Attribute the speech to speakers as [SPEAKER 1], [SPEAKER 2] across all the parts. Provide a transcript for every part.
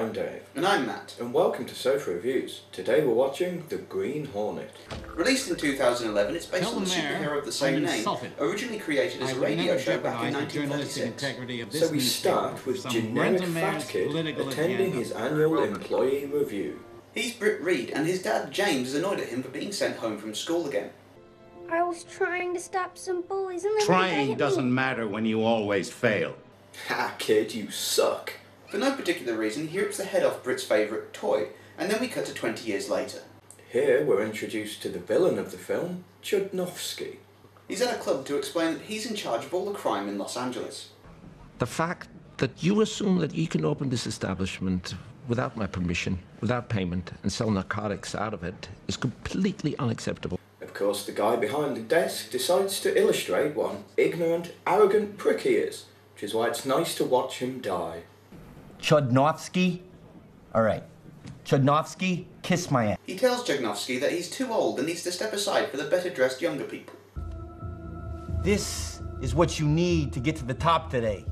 [SPEAKER 1] I'm Dave.
[SPEAKER 2] And I'm Matt.
[SPEAKER 1] And welcome to Sofa Reviews. Today we're watching The Green Hornet.
[SPEAKER 2] Released in 2011, it's based on the superhero of the same name, originally created as a radio show back in 1936.
[SPEAKER 1] So we start with generic fat kid attending his annual employee review.
[SPEAKER 2] He's Britt Reed, and his dad James is annoyed at him for being sent home from school again.
[SPEAKER 3] I was trying to stop some bullies and
[SPEAKER 4] Trying doesn't matter when you always fail.
[SPEAKER 1] Ha, kid, you suck.
[SPEAKER 2] For no particular reason, he rips the head off Britt's favourite toy, and then we cut to 20 years later.
[SPEAKER 1] Here we're introduced to the villain of the film, Chudnovsky.
[SPEAKER 2] He's at a club to explain that he's in charge of all the crime in Los Angeles.
[SPEAKER 5] The fact that you assume that you can open this establishment without my permission, without payment, and sell narcotics out of it is completely unacceptable.
[SPEAKER 1] Of course, the guy behind the desk decides to illustrate what an ignorant, arrogant prick he is, which is why it's nice to watch him die.
[SPEAKER 6] Chudnovsky? Alright. Chudnovsky, kiss my ass.
[SPEAKER 2] He tells Chudnovsky that he's too old and needs to step aside for the better-dressed younger people.
[SPEAKER 6] This is what you need to get to the top today.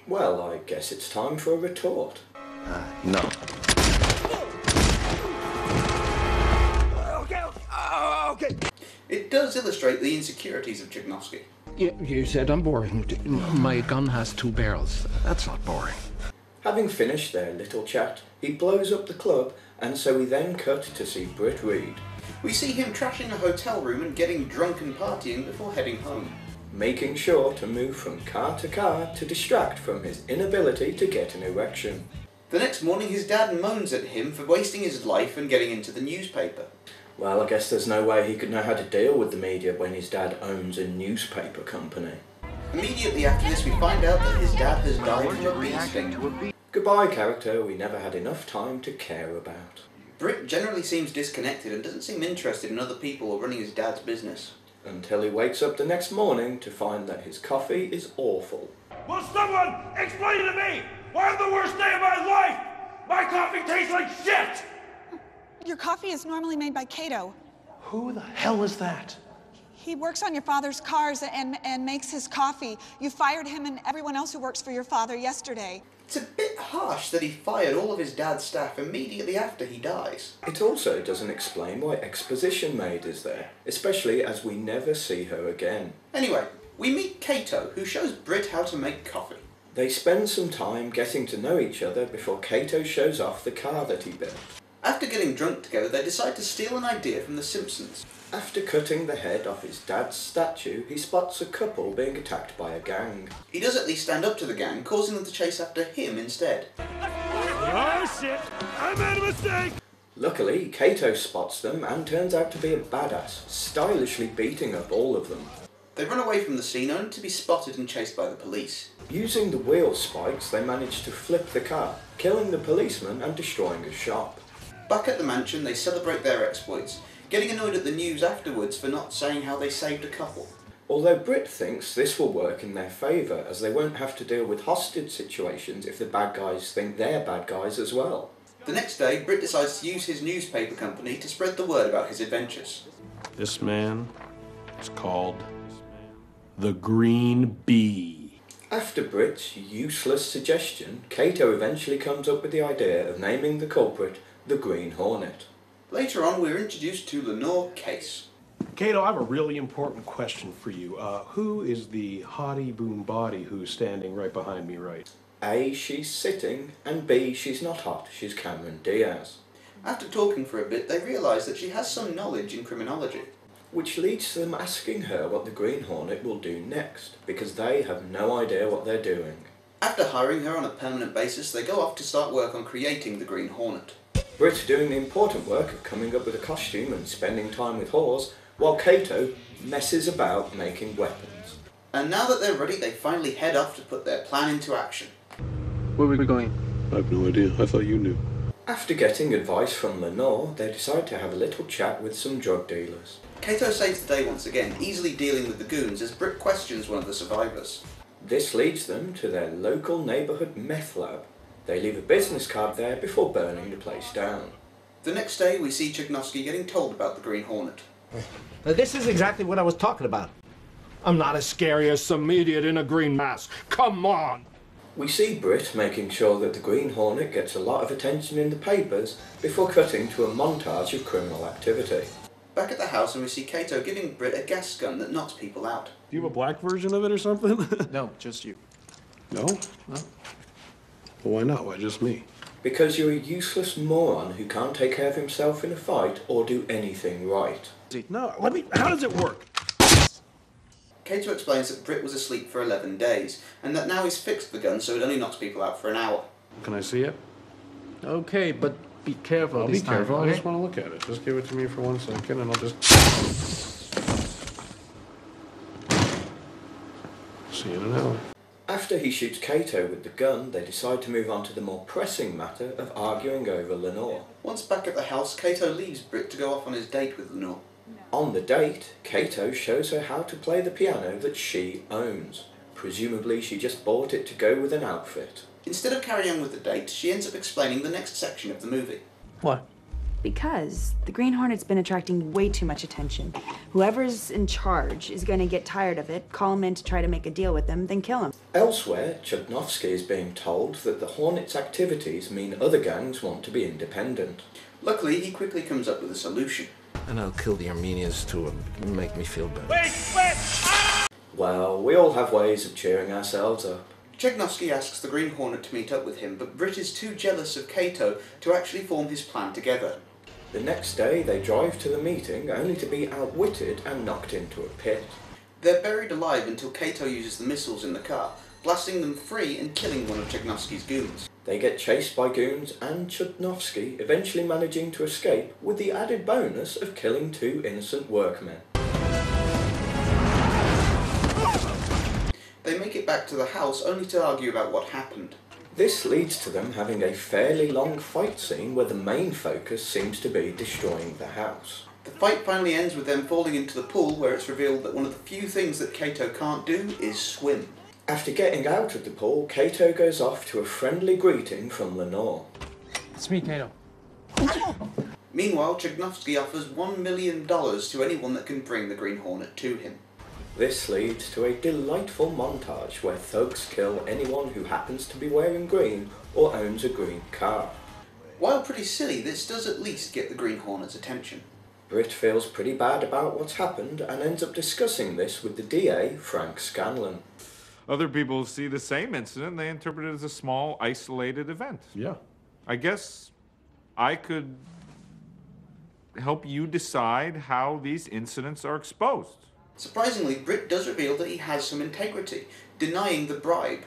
[SPEAKER 1] Well, I guess it's time for a retort.
[SPEAKER 5] No.
[SPEAKER 2] Okay. It does illustrate the insecurities of Chudnovsky.
[SPEAKER 7] You said I'm boring. My gun has 2 barrels. That's not boring.
[SPEAKER 1] Having finished their little chat, he blows up the club, and so we then cut to see Britt Reed.
[SPEAKER 2] We see him trashing a hotel room and getting drunk and partying before heading home.
[SPEAKER 1] Making sure to move from car to distract from his inability to get an erection.
[SPEAKER 2] The next morning his dad moans at him for wasting his life and getting into the newspaper.
[SPEAKER 1] Well, I guess there's no way he could know how to deal with the media when his dad owns a newspaper company.
[SPEAKER 2] Immediately after this we find out that his dad has died from a bee sting.
[SPEAKER 1] Goodbye, character we never had enough time to care about.
[SPEAKER 2] Britt generally seems disconnected and doesn't seem interested in other people or running his dad's business.
[SPEAKER 1] Until he wakes up the next morning to find that his coffee is awful.
[SPEAKER 8] Will someone explain to me why I'm the worst day of my life? My coffee tastes like shit!
[SPEAKER 9] Your coffee is normally made by Cato.
[SPEAKER 8] Who the hell is that?
[SPEAKER 9] He works on your father's cars and makes his coffee. You fired him and everyone else who works for your father yesterday.
[SPEAKER 2] It's a bit harsh that he fired all of his dad's staff immediately after he dies.
[SPEAKER 1] It also doesn't explain why exposition maid is there, especially as we never see her again.
[SPEAKER 2] Anyway, we meet Cato, who shows Britt how to make coffee.
[SPEAKER 1] They spend some time getting to know each other before Cato shows off the car that he built.
[SPEAKER 2] After getting drunk together, they decide to steal an idea from The Simpsons.
[SPEAKER 1] After cutting the head off his dad's statue, he spots a couple being attacked by a gang.
[SPEAKER 2] He does at least stand up to the gang, causing them to chase after him instead.
[SPEAKER 8] Oh shit! I made a mistake!
[SPEAKER 1] Luckily, Cato spots them and turns out to be a badass, stylishly beating up all of them.
[SPEAKER 2] They run away from the scene only to be spotted and chased by the police.
[SPEAKER 1] Using the wheel spikes, they manage to flip the car, killing the policeman and destroying a shop.
[SPEAKER 2] Back at the mansion, they celebrate their exploits, getting annoyed at the news afterwards for not saying how they saved a couple.
[SPEAKER 1] Although Britt thinks this will work in their favour, as they won't have to deal with hostage situations if the bad guys think they're bad guys as well.
[SPEAKER 2] The next day, Britt decides to use his newspaper company to spread the word about his adventures.
[SPEAKER 10] This man is called the Green Bee.
[SPEAKER 1] After Britt's useless suggestion, Cato eventually comes up with the idea of naming the culprit the Green Hornet.
[SPEAKER 2] Later on, we're introduced to Lenore Case.
[SPEAKER 10] Cato, I have a really important question for you. Who is the hottie boom body who's standing right behind me, right?
[SPEAKER 1] A, she's sitting, and B, she's not hot, she's Cameron Diaz.
[SPEAKER 2] After talking for a bit, they realise that she has some knowledge in criminology.
[SPEAKER 1] Which leads to them asking her what the Green Hornet will do next, because they have no idea what they're doing.
[SPEAKER 2] After hiring her on a permanent basis, they go off to start work on creating the Green Hornet.
[SPEAKER 1] Britt doing the important work of coming up with a costume and spending time with whores, while Cato messes about making weapons.
[SPEAKER 2] And now that they're ready, they finally head off to put their plan into action.
[SPEAKER 7] Where are we going?
[SPEAKER 10] I have no idea. I thought you knew.
[SPEAKER 1] After getting advice from Lenore, they decide to have a little chat with some drug dealers.
[SPEAKER 2] Cato saves the day once again, easily dealing with the goons as Britt questions one of the survivors.
[SPEAKER 1] This leads them to their local neighbourhood meth lab. They leave a business card there before burning the place down.
[SPEAKER 2] The next day, we see Chudnovsky getting told about the Green Hornet.
[SPEAKER 7] Now, this is exactly what I was talking about. I'm not as scary as some idiot in a green mask. Come on!
[SPEAKER 1] We see Britt making sure that the Green Hornet gets a lot of attention in the papers before cutting to a montage of criminal activity.
[SPEAKER 2] Back at the house, and we see Kato giving Britt a gas gun that knocks people out.
[SPEAKER 10] Do you have a black version of it or something?
[SPEAKER 11] No, just you.
[SPEAKER 10] No? No. Well, why not? Why just me?
[SPEAKER 1] Because you're a useless moron who can't take care of himself in a fight or do anything right.
[SPEAKER 10] No, how does it work?
[SPEAKER 2] Kato explains that Britt was asleep for 11 days, and that now he's fixed the gun so it only knocks people out for an hour.
[SPEAKER 10] Can I see it?
[SPEAKER 7] Okay, but be careful
[SPEAKER 10] I'll
[SPEAKER 7] this
[SPEAKER 10] be
[SPEAKER 7] time,
[SPEAKER 10] careful.
[SPEAKER 7] okay?
[SPEAKER 10] I just want to look at it. Just give it to me for 1 second and I'll just... See you in an hour.
[SPEAKER 1] After he shoots Kato with the gun, they decide to move on to the more pressing matter of arguing over Lenore.
[SPEAKER 2] Once back at the house, Kato leaves Britt to go off on his date with Lenore.
[SPEAKER 1] On the date, Kato shows her how to play the piano that she owns. Presumably she just bought it to go with an outfit.
[SPEAKER 2] Instead of carrying on with the date, she ends up explaining the next section of the movie.
[SPEAKER 10] What?
[SPEAKER 12] Because the Green Hornet's been attracting way too much attention. Whoever's in charge is going to get tired of it, call him in to try to make a deal with him, then kill him.
[SPEAKER 1] Elsewhere, Chudnovsky is being told that the Hornet's activities mean other gangs want to be independent.
[SPEAKER 2] Luckily, he quickly comes up with a solution.
[SPEAKER 5] And I'll kill the Armenians to make me feel better.
[SPEAKER 8] Wait! Ah!
[SPEAKER 1] Well, we all have ways of cheering ourselves up.
[SPEAKER 2] Chudnovsky asks the Green Hornet to meet up with him, but Britt is too jealous of Kato to actually form his plan together.
[SPEAKER 1] The next day, they drive to the meeting only to be outwitted and knocked into a pit.
[SPEAKER 2] They're buried alive until Kato uses the missiles in the car, blasting them free and killing one of Chudnovsky's goons.
[SPEAKER 1] They get chased by goons and Chudnovsky eventually managing to escape with the added bonus of killing 2 innocent workmen.
[SPEAKER 2] They make it back to the house only to argue about what happened.
[SPEAKER 1] This leads to them having a fairly long fight scene where the main focus seems to be destroying the house.
[SPEAKER 2] The fight finally ends with them falling into the pool, where it's revealed that one of the few things that Kato can't do is swim.
[SPEAKER 1] After getting out of the pool, Kato goes off to a friendly greeting from Lenore.
[SPEAKER 11] It's me, Kato.
[SPEAKER 2] Meanwhile, Chudnovsky offers $1 million to anyone that can bring the Green Hornet to him.
[SPEAKER 1] This leads to a delightful montage where thugs kill anyone who happens to be wearing green or owns a green car.
[SPEAKER 2] While pretty silly, this does at least get the Green Hornet's attention.
[SPEAKER 1] Britt feels pretty bad about what's happened and ends up discussing this with the DA, Frank Scanlon.
[SPEAKER 13] Other people see the same incident, they interpret it as a small, isolated event.
[SPEAKER 10] Yeah.
[SPEAKER 13] I guess I could help you decide how these incidents are exposed.
[SPEAKER 2] Surprisingly, Britt does reveal that he has some integrity, denying the bribe.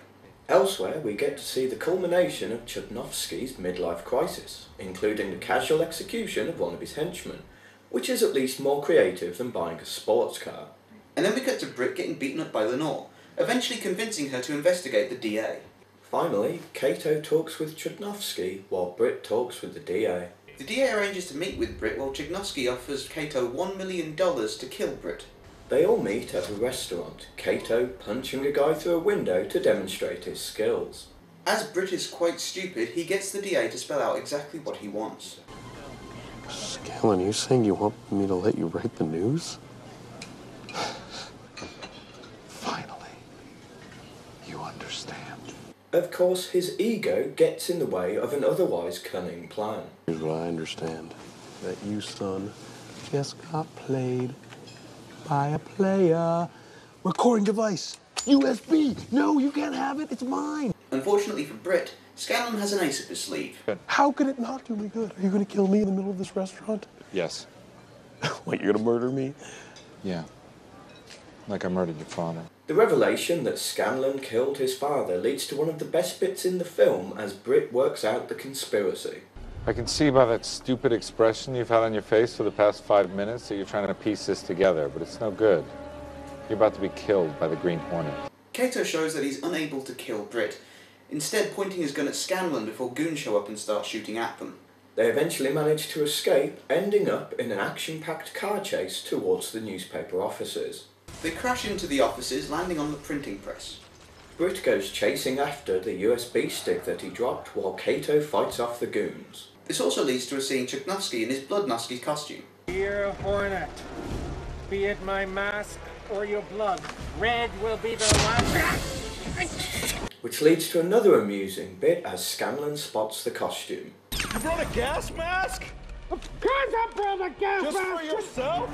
[SPEAKER 1] Elsewhere, we get to see the culmination of Chudnovsky's midlife crisis, including the casual execution of one of his henchmen, which is at least more creative than buying a sports car.
[SPEAKER 2] And then we cut to Britt getting beaten up by Lenore, eventually convincing her to investigate the DA.
[SPEAKER 1] Finally, Kato talks with Chudnovsky while Britt talks with the DA.
[SPEAKER 2] The DA arranges to meet with Britt while Chudnovsky offers Kato $1 million to kill Britt.
[SPEAKER 1] They all meet at a restaurant, Kato punching a guy through a window to demonstrate his skills.
[SPEAKER 2] As Britt is quite stupid, he gets the DA to spell out exactly what he wants.
[SPEAKER 10] Scanlon, you saying you want me to let you write the news?
[SPEAKER 4] Finally, you understand.
[SPEAKER 1] Of course, his ego gets in the way of an otherwise cunning plan.
[SPEAKER 10] Here's what I understand. That you, son, just got played by a player. Recording device. USB. No, you can't have it. It's mine.
[SPEAKER 2] Unfortunately for Britt, Scanlon has an ace up his sleeve.
[SPEAKER 10] How could it not do me good? Are you going to kill me in the middle of this restaurant?
[SPEAKER 13] Yes.
[SPEAKER 10] What, you're going to murder me?
[SPEAKER 13] Yeah. Like I murdered your father.
[SPEAKER 1] The revelation that Scanlon killed his father leads to one of the best bits in the film as Britt works out the conspiracy.
[SPEAKER 13] I can see by that stupid expression you've had on your face for the past 5 minutes that you're trying to piece this together, but it's no good. You're about to be killed by the Green Hornet.
[SPEAKER 2] Kato shows that he's unable to kill Britt, instead pointing his gun at Scanlon before goons show up and start shooting at them.
[SPEAKER 1] They eventually manage to escape, ending up in an action-packed car chase towards the newspaper offices.
[SPEAKER 2] They crash into the offices, landing on the printing press.
[SPEAKER 1] Britt goes chasing after the USB stick that he dropped while Kato fights off the goons.
[SPEAKER 2] This also leads to us seeing Chudnovsky in his Bloodnovsky costume.
[SPEAKER 14] You're a Hornet. Be it my mask or your blood, red will be the last.
[SPEAKER 1] which leads to another amusing bit as Scanlan spots the costume.
[SPEAKER 8] You brought a gas mask? Of course I brought a gas mask! Just for yourself?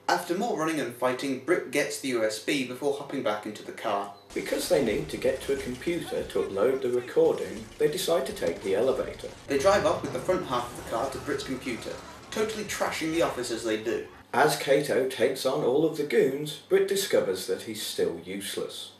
[SPEAKER 2] After more running and fighting, Britt gets the USB before hopping back into the car.
[SPEAKER 1] Because they need to get to a computer to upload the recording, they decide to take the elevator.
[SPEAKER 2] They drive up with the front half of the car to Britt's computer, totally trashing the office as they do.
[SPEAKER 1] As Kato takes on all of the goons, Britt discovers that he's still useless.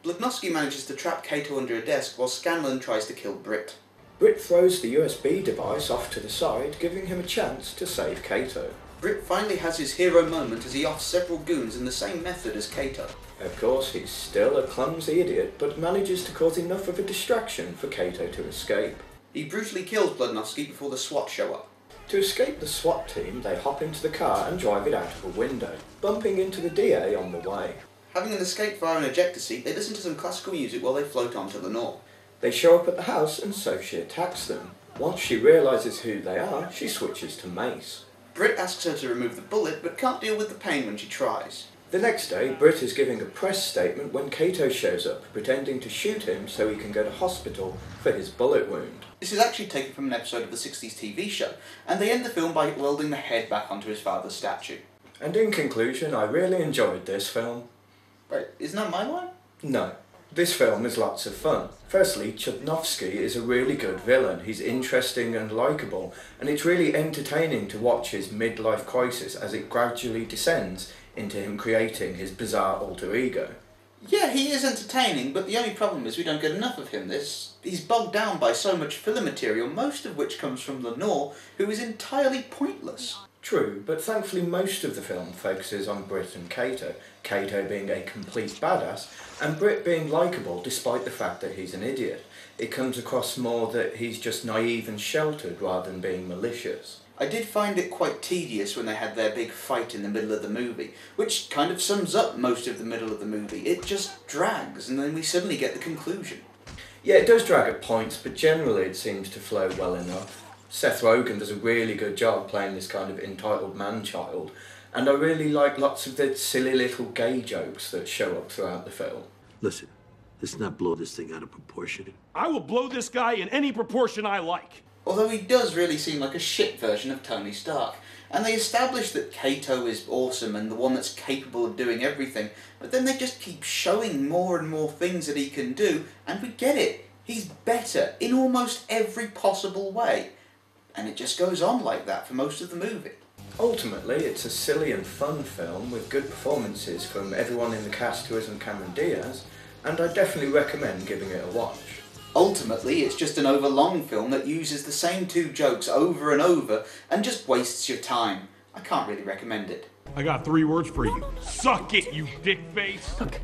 [SPEAKER 2] Bludnowski manages to trap Kato under a desk while Scanlan tries to kill Britt.
[SPEAKER 1] Britt throws the USB device off to the side, giving him a chance to save Kato.
[SPEAKER 2] Britt finally has his hero moment as he offs several goons in the same method as Kato.
[SPEAKER 1] Of course, he's still a clumsy idiot, but manages to cause enough of a distraction for Kato to escape.
[SPEAKER 2] He brutally kills Bludnowski before the SWAT show up.
[SPEAKER 1] To escape the SWAT team, they hop into the car and drive it out of a window, bumping into the DA on the way.
[SPEAKER 2] Having an escape via an ejector seat, they listen to some classical music while they float onto Lenore.
[SPEAKER 1] They show up at the house and so she attacks them. Once she realises who they are, she switches to Mace.
[SPEAKER 2] Britt asks her to remove the bullet, but can't deal with the pain when she tries.
[SPEAKER 1] The next day, Britt is giving a press statement when Kato shows up, pretending to shoot him so he can go to hospital for his bullet wound.
[SPEAKER 2] This is actually taken from an episode of the 60s TV show, and they end the film by welding the head back onto his father's statue.
[SPEAKER 1] And in conclusion, I really enjoyed this film.
[SPEAKER 2] Wait, isn't that my line?
[SPEAKER 1] No. This film is lots of fun. Firstly, Chudnovsky is a really good villain. He's interesting and likeable, and it's really entertaining to watch his midlife crisis as it gradually descends into him creating his bizarre alter ego.
[SPEAKER 2] Yeah, he is entertaining, but the only problem is we don't get enough of him. He's bogged down by so much filler material, most of which comes from Lenore, who is entirely pointless.
[SPEAKER 1] True, but thankfully most of the film focuses on Britt and Kato, Kato being a complete badass, and Britt being likeable despite the fact that he's an idiot. It comes across more that he's just naive and sheltered rather than being malicious.
[SPEAKER 2] I did find it quite tedious when they had their big fight in the middle of the movie, which kind of sums up most of the middle of the movie. It just drags, and then we suddenly get the conclusion.
[SPEAKER 1] Yeah, it does drag at points, but generally it seems to flow well enough. Seth Rogen does a really good job playing this kind of entitled man-child, and I really like lots of the silly little gay jokes that show up throughout the film.
[SPEAKER 15] Listen, let's not blow this thing out of proportion.
[SPEAKER 8] I will blow this guy in any proportion I like.
[SPEAKER 2] Although he does really seem like a shit version of Tony Stark. And they establish that Kato is awesome and the one that's capable of doing everything, but then they just keep showing more and more things that he can do, and we get it. He's better in almost every possible way. And it just goes on like that for most of the movie.
[SPEAKER 1] Ultimately, it's a silly and fun film with good performances from everyone in the cast who isn't Cameron Diaz, and I definitely recommend giving it a watch.
[SPEAKER 2] Ultimately, it's just an overlong film that uses the same two jokes over and over and just wastes your time. I can't really recommend it.
[SPEAKER 8] I got 3 words for you. Suck it, you dick face!
[SPEAKER 15] Look,